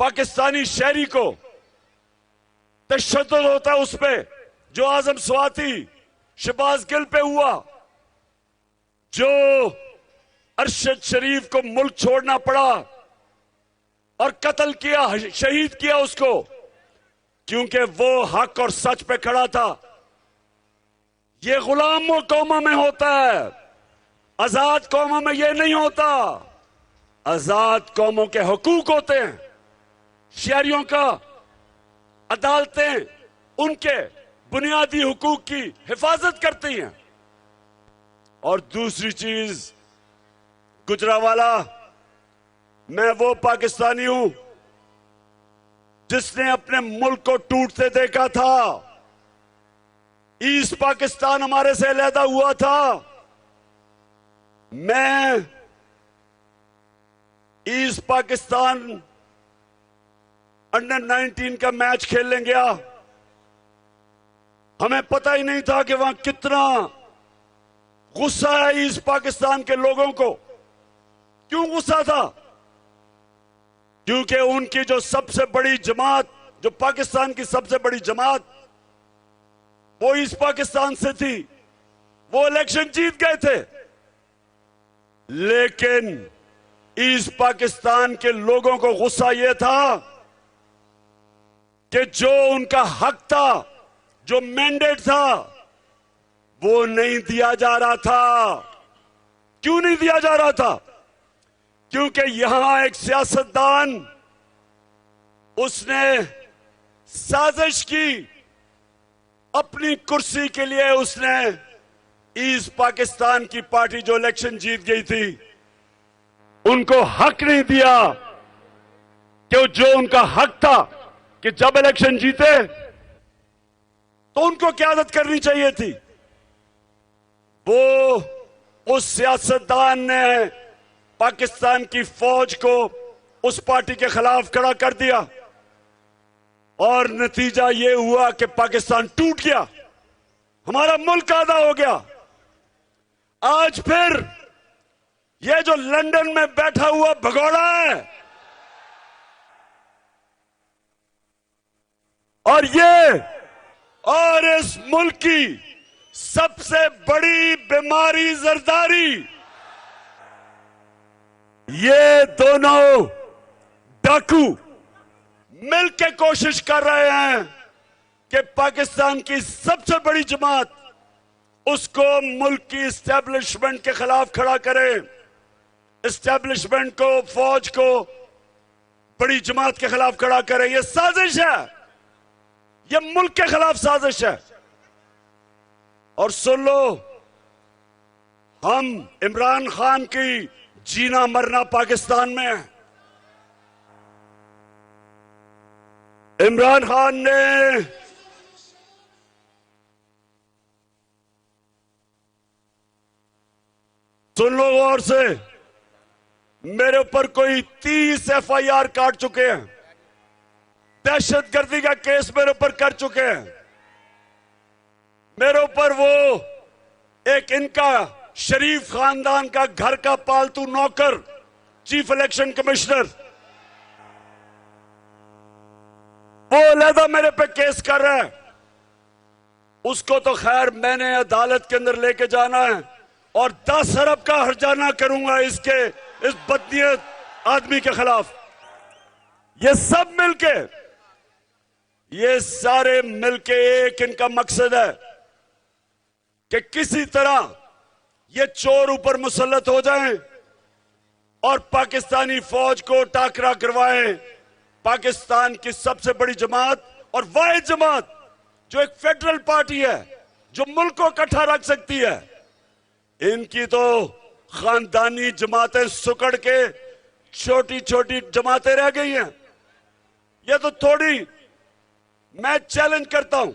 पाकिस्तानी शहरी को तशद्दुद होता है उस पे, जो आजम स्वाति शहबाज गिल पे हुआ, जो अरशद शरीफ को मुल्क छोड़ना पड़ा और कत्ल किया, शहीद किया उसको, क्योंकि वो हक और सच पे खड़ा था। ये गुलाम कौमों में होता है, आजाद कौमों में ये नहीं होता। आजाद कौमों के हुकूक होते हैं, शहरियों का अदालतें उनके बुनियादी हुकूक की हिफाजत करती हैं। और दूसरी चीज, गुजरावाला, मैं वो पाकिस्तानी हूं जिसने अपने मुल्क को टूटते देखा था। ईस्ट पाकिस्तान हमारे से अलहदा हुआ था। मैं ईस्ट पाकिस्तान अंडर 19 का मैच खेलने गया। हमें पता ही नहीं था कि वहां कितना गुस्सा है ईस्ट पाकिस्तान के लोगों को। क्यों गुस्सा था? क्योंकि उनकी जो सबसे बड़ी जमात, जो पाकिस्तान की सबसे बड़ी जमात, वो ईस्ट पाकिस्तान से थी। वो इलेक्शन जीत गए थे, लेकिन ईस्ट पाकिस्तान के लोगों को गुस्सा यह था कि जो उनका हक था, जो मैंडेट था, वो नहीं दिया जा रहा था। क्यों नहीं दिया जा रहा था? क्योंकि यहां एक सियासतदान, उसने साजिश की अपनी कुर्सी के लिए। उसने ईस्ट पाकिस्तान की पार्टी जो इलेक्शन जीत गई थी, उनको हक नहीं दिया कि जो उनका हक था कि जब इलेक्शन जीते तो उनको क़यादत करनी चाहिए थी। वो उस सियासतदान ने पाकिस्तान की फौज को उस पार्टी के खिलाफ खड़ा कर दिया और नतीजा ये हुआ कि पाकिस्तान टूट गया, हमारा मुल्क आधा हो गया। आज फिर ये जो लंदन में बैठा हुआ भगोड़ा है और इस मुल्क की सबसे बड़ी बीमारी जरदारी, ये दोनों डाकू मिलकर कोशिश कर रहे हैं कि पाकिस्तान की सबसे बड़ी जमात, उसको मुल्क की इस्टेब्लिशमेंट के खिलाफ खड़ा करें। इस्टेब्लिशमेंट को, फौज को बड़ी जमात के खिलाफ खड़ा करें। यह साजिश है, यह मुल्क के खिलाफ साजिश है। और सुन लो, हम इमरान खान की जीना मरना पाकिस्तान में है। इमरान खान ने सुन लो गौर से, मेरे ऊपर कोई 30 FIR काट चुके हैं, दहशतगर्दी का केस मेरे ऊपर कर चुके हैं। मेरे ऊपर वो एक इनका शरीफ खानदान का घर का पालतू नौकर, चीफ इलेक्शन कमिश्नर, वो अलहदा मेरे पे केस कर रहा है। उसको तो खैर मैंने अदालत के अंदर लेके जाना है और 10 अरब का हर्जाना करूंगा इस बदनीयत आदमी के खिलाफ। ये सब मिलके, ये सारे मिलके एक इनका मकसद है कि किसी तरह ये चोर ऊपर मुसल्लत हो जाएं और पाकिस्तानी फौज को टाकरा करवाएं। पाकिस्तान की सबसे बड़ी जमात और वाहिद जमात जो एक फेडरल पार्टी है, जो मुल्क को इकट्ठा रख सकती है, इनकी तो खानदानी जमातें सुकड़ के छोटी छोटी जमातें रह गई हैं। ये तो थोड़ी, मैं चैलेंज करता हूं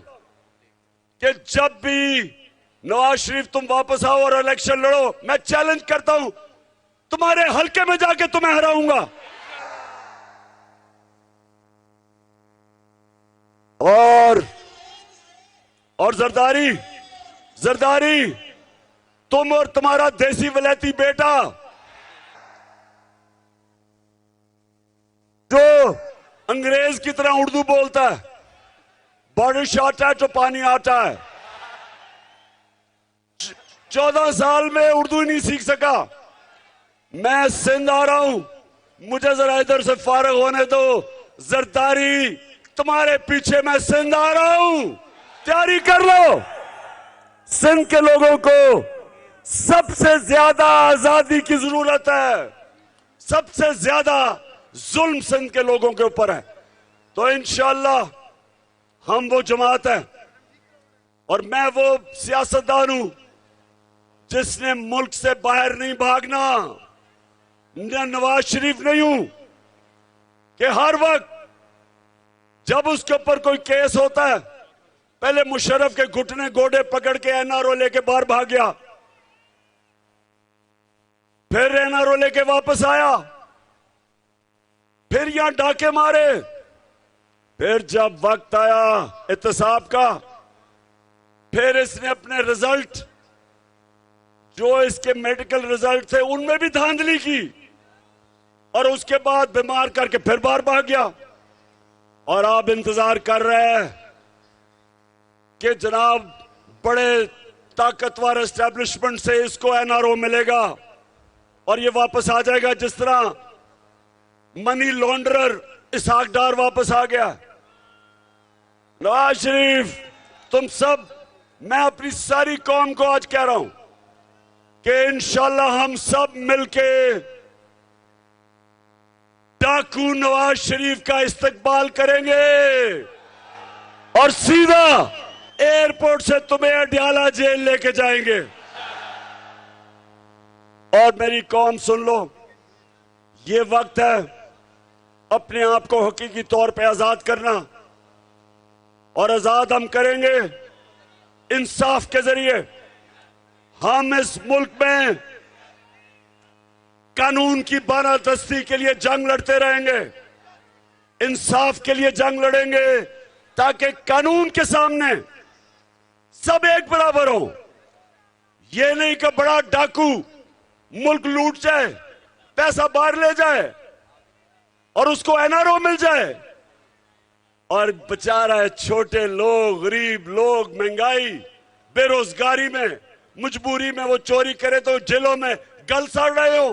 कि जब भी नवाज शरीफ तुम वापस आओ और इलेक्शन लड़ो, मैं चैलेंज करता हूं, तुम्हारे हलके में जाके तुम्हें हराऊंगा। और जरदारी, तुम और तुम्हारा देसी वलैती बेटा जो अंग्रेज की तरह उर्दू बोलता है, बारिश आता है तो पानी आता है। 14 साल में उर्दू ही नहीं सीख सका। मैं सिंध आ रहा हूं, मुझे जरा इधर से फारग होने दो। जरदारी तुम्हारे पीछे मैं सिंध आ रहा हूं, तैयारी कर लो। सिंध के लोगों को सबसे ज्यादा आजादी की जरूरत है, सबसे ज्यादा जुल्म सिंध के लोगों के ऊपर है। तो इंशाअल्लाह हम वो जमात है और मैं वो सियासतदान हूं जिसने मुल्क से बाहर नहीं भागना। मैं नवाज शरीफ नहीं हूं कि हर वक्त जब उसके ऊपर कोई केस होता है पहले मुशर्रफ के घुटने गोडे पकड़ के एनआरओ लेके बाहर भाग गया, फिर एनआरओ लेके वापस आया, फिर यहां डाके मारे, फिर जब वक्त आया एहतसाब का, फिर इसने अपने रिजल्ट जो इसके मेडिकल रिजल्ट थे उनमें भी धांधली की और उसके बाद बीमार करके फिर बाहर भाग गया। और आप इंतजार कर रहे हैं कि जनाब बड़े ताकतवर एस्टेब्लिशमेंट से इसको एनआरओ मिलेगा और ये वापस आ जाएगा, जिस तरह मनी लॉन्ड्रर इसहाक डार वापस आ गया। नवाज शरीफ, तुम सब, मैं अपनी सारी कौम को आज कह रहा हूं कि इंशाल्लाह हम सब मिलके डाकू नवाज शरीफ का इस्तकबाल करेंगे और सीधा एयरपोर्ट से तुम्हें अडयाला जेल लेके जाएंगे। और मेरी कौम सुन लो, ये वक्त है अपने आप को हकीकी तौर पे आजाद करना और आजाद हम करेंगे इंसाफ के जरिए। हम इस मुल्क में कानून की बानादस्ती के लिए जंग लड़ते रहेंगे, इंसाफ के लिए जंग लड़ेंगे ताकि कानून के सामने सब एक बराबर हो। ये नहीं कि बड़ा डाकू मुल्क लूट जाए, पैसा बाहर ले जाए और उसको एनआरओ मिल जाए और बेचारा छोटे लोग, गरीब लोग महंगाई बेरोजगारी में मजबूरी में वो चोरी करे तो जेलों में गल सड़ रहे हो।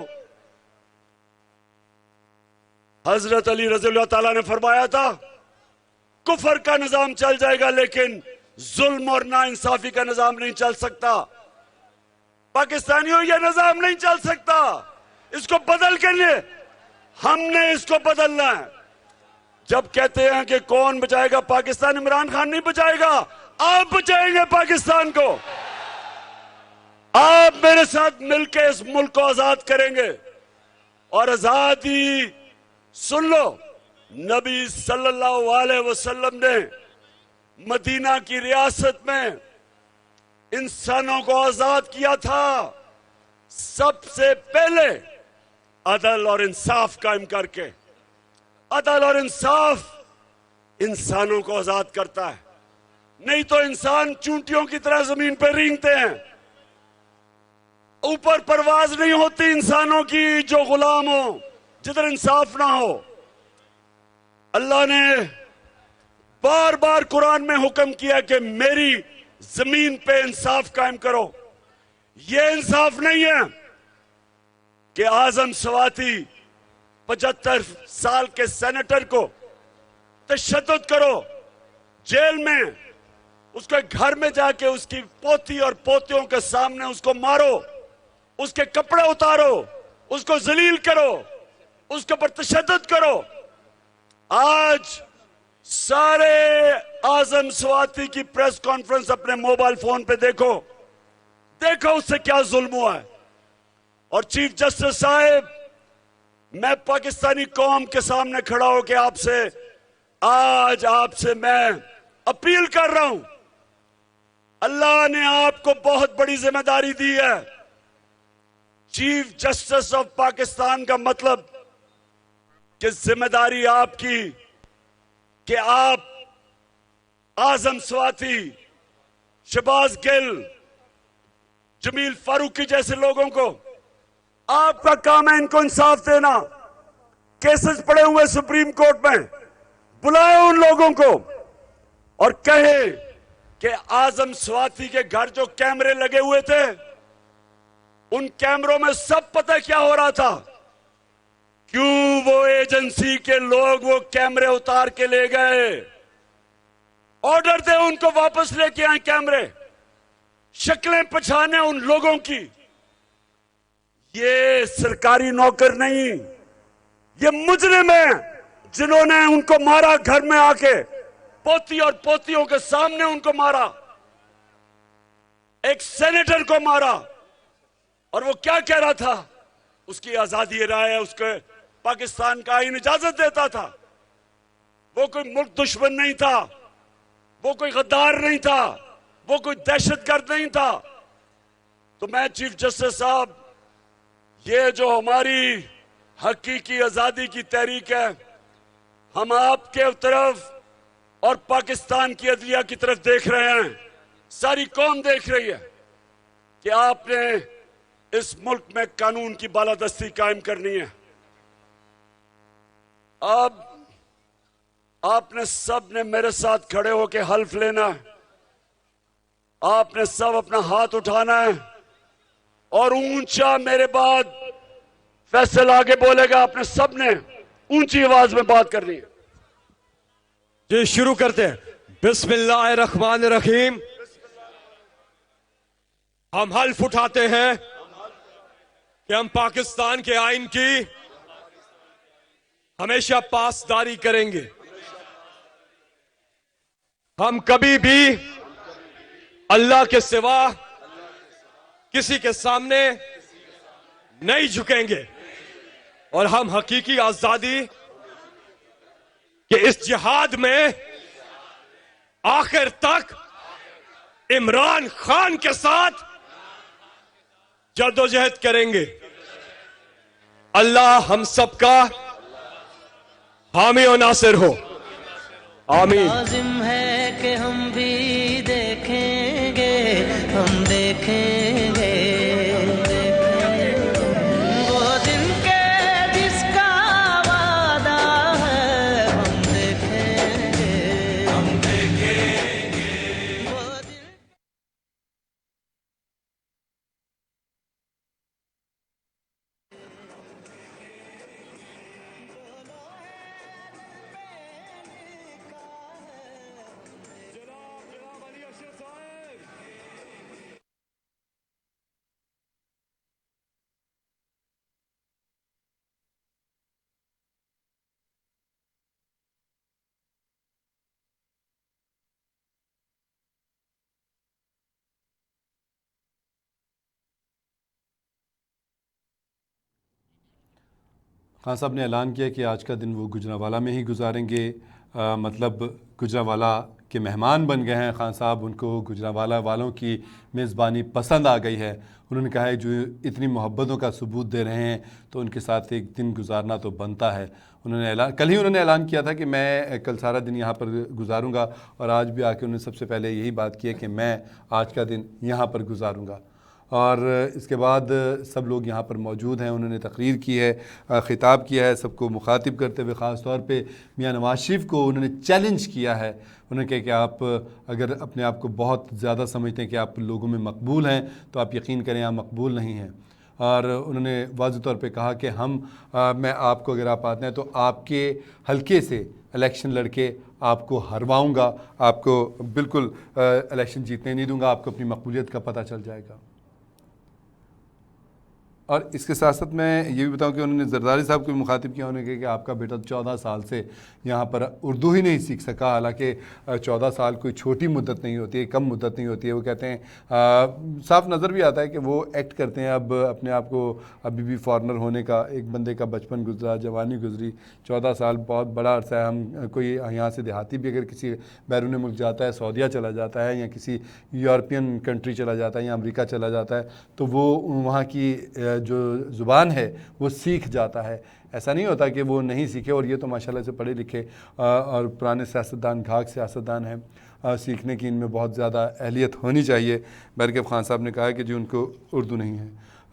हजरत अली रज़ियल्लाहु ताला ने फरमाया था कुफर का निजाम चल जाएगा लेकिन जुल्म और नाइंसाफी का निजाम नहीं चल सकता। पाकिस्तानियों ये निजाम नहीं चल सकता, इसको बदल के लिए हमने इसको बदलना है। जब कहते हैं कि कौन बचाएगा पाकिस्तान, इमरान खान नहीं बचाएगा, आप बचाएंगे पाकिस्तान को। आप मेरे साथ मिलकर इस मुल्क को आजाद करेंगे और आजादी, सुन लो, नबी सल्लल्लाहु अलैहि वसल्लम ने मदीना की रियासत में इंसानों को आजाद किया था सबसे पहले अदल और इंसाफ कायम करके। अदल और इंसाफ इंसानों को आजाद करता है, नहीं तो इंसान चूंटियों की तरह जमीन पर रेंगते हैं, ऊपर परवाज नहीं होती इंसानों की जो गुलाम हो, जिधर इंसाफ ना हो। अल्लाह ने बार बार कुरान में हुक्म किया कि मेरी जमीन पे इंसाफ कायम करो। ये इंसाफ नहीं है कि आजम सवाती 75 साल के सेनेटर को तशद्दुद करो, जेल में उसके घर में जाके उसकी पोती और पोतियों के सामने उसको मारो, उसके कपड़े उतारो, उसको जलील करो, उसके ऊपर तशद्दुद करो। आज सारे आजम सवाती की प्रेस कॉन्फ्रेंस अपने मोबाइल फोन पे देखो, देखो उससे क्या जुल्म हुआ है। और चीफ जस्टिस साहब, मैं पाकिस्तानी कौम के सामने खड़ा हो के आपसे मैं अपील कर रहा हूं, अल्लाह ने आपको बहुत बड़ी जिम्मेदारी दी है। चीफ जस्टिस ऑफ पाकिस्तान का मतलब कि जिम्मेदारी आपकी कि आप आजम स्वाति, शहबाज गिल, जमील फारूकी जैसे लोगों को, आपका काम है इनको इंसाफ देना। केसेस पड़े हुए सुप्रीम कोर्ट में, बुलाए उन लोगों को और कहे कि आजम स्वाति के घर जो कैमरे लगे हुए थे, उन कैमरों में सब पता क्या हो रहा था, क्यों वो एजेंसी के लोग वो कैमरे उतार के ले गए। ऑर्डर दे उनको वापस लेके आए कैमरे, शक्लें पहचाने उन लोगों की। ये सरकारी नौकर नहीं, ये मुजरिम है जिन्होंने उनको मारा, घर में आके पोती और पोतियों के सामने उनको मारा, एक सेनेटर को मारा। और वो क्या कह रहा था, उसकी आजादी राय है, उसके पाकिस्तान का आईन इजाजत देता था। वो कोई मुल्क दुश्मन नहीं था, वो कोई गद्दार नहीं था, वो कोई दहशतगर्द नहीं था। तो मैं चीफ जस्टिस साहब, ये जो हमारी हकीकी आजादी की तहरीक है, हम आपके तरफ और पाकिस्तान की अदलिया की तरफ देख रहे हैं, सारी कौम देख रही है कि आपने इस मुल्क में कानून की बालादस्ती कायम करनी है। अब आपने सब ने मेरे साथ खड़े होकर हल्फ लेना है, आपने सब अपना हाथ उठाना है और ऊंचा मेरे बाद फैसल आगे बोलेगा, आपने सब ने ऊंची आवाज में बात करनी है। जी शुरू करते हैं। बिस्मिल्लाहिर्रहमानिर्रहीम। हम हल्फ उठाते हैं कि हम पाकिस्तान के आइन की हमेशा पासदारी करेंगे। हम कभी भी अल्लाह के सिवा किसी के सामने नहीं झुकेंगे और हम हकीकी आजादी के इस जिहाद में आखिर तक इमरान खान के साथ जद्दोजहद करेंगे। अल्लाह हम सबका हामी और नासिर हो, आमीन। लाजिम है कि हम भी देखेंगे, हम देखेंगे वो दिन के जिसका वादा है, हम देखेंगे वो दिन। खान साहब ने ऐलान किया कि आज का दिन वो गुजरांवाला में ही गुजारेंगे। मतलब गुजरांवाला के मेहमान बन गए हैं खान साहब, उनको गुजरांवाला वालों की मेज़बानी पसंद आ गई है। उन्होंने कहा है जो इतनी मोहब्बतों का सबूत दे रहे हैं तो उनके साथ एक दिन गुजारना तो बनता है। कल ही उन्होंने ऐलान किया था कि मैं कल सारा दिन यहाँ पर गुजारूंगा और आज भी आके उन्होंने सबसे पहले यही बात की है कि मैं आज का दिन यहाँ पर गुजारूंगा। और इसके बाद सब लोग यहाँ पर मौजूद हैं, उन्होंने तकरीर की है, ख़िताब किया है सबको मुखातिब करते हुए। ख़ास तौर पे मियां नवाज शरीफ को उन्होंने चैलेंज किया है। उन्होंने कहा कि आप अगर अपने आप को बहुत ज़्यादा समझते हैं कि आप लोगों में मकबूल हैं तो आप यकीन करें आप मकबूल नहीं हैं। और उन्होंने वाज़ेह तौर पे कहा कि मैं आपको अगर आप आते हैं तो आपके हलके से इलेक्शन लड़के आपको हरवाऊँगा, आपको बिल्कुल इलेक्शन जीतने नहीं दूँगा, आपको अपनी मकबूलियत का पता चल जाएगा। और इसके साथ साथ मैं ये भी बताऊं कि उन्होंने जरदारी साहब को भी मुखातिब किया। उन्होंने कहा कि आपका बेटा 14 साल से यहाँ पर उर्दू ही नहीं सीख सका। हालांकि 14 साल कोई छोटी मुद्दत नहीं होती है, कम मुद्दत नहीं होती है। वो कहते हैं साफ नज़र भी आता है कि वो एक्ट करते हैं अब अपने आप को अभी भी फॉरनर होने का। एक बंदे का बचपन गुजरा, जवानी गुजरी, 14 साल बहुत बड़ा अरसा है। हम कोई यहाँ से देहाती भी अगर किसी बैरून मुल्क जाता है, सऊदीया चला जाता है या किसी यूरोपियन कंट्री चला जाता है या अमेरिका चला जाता है तो वो वहाँ की जो ज़ुबान है वो सीख जाता है। ऐसा नहीं होता कि वो नहीं सीखे। और ये तो माशाल्लाह से पढ़े लिखे और पुराने सियासतदान, घाघ सियासतदान हैं। सीखने की इनमें बहुत ज़्यादा अहलियत होनी चाहिए। बैरकेब खान साहब ने कहा कि जी उनको उर्दू नहीं है।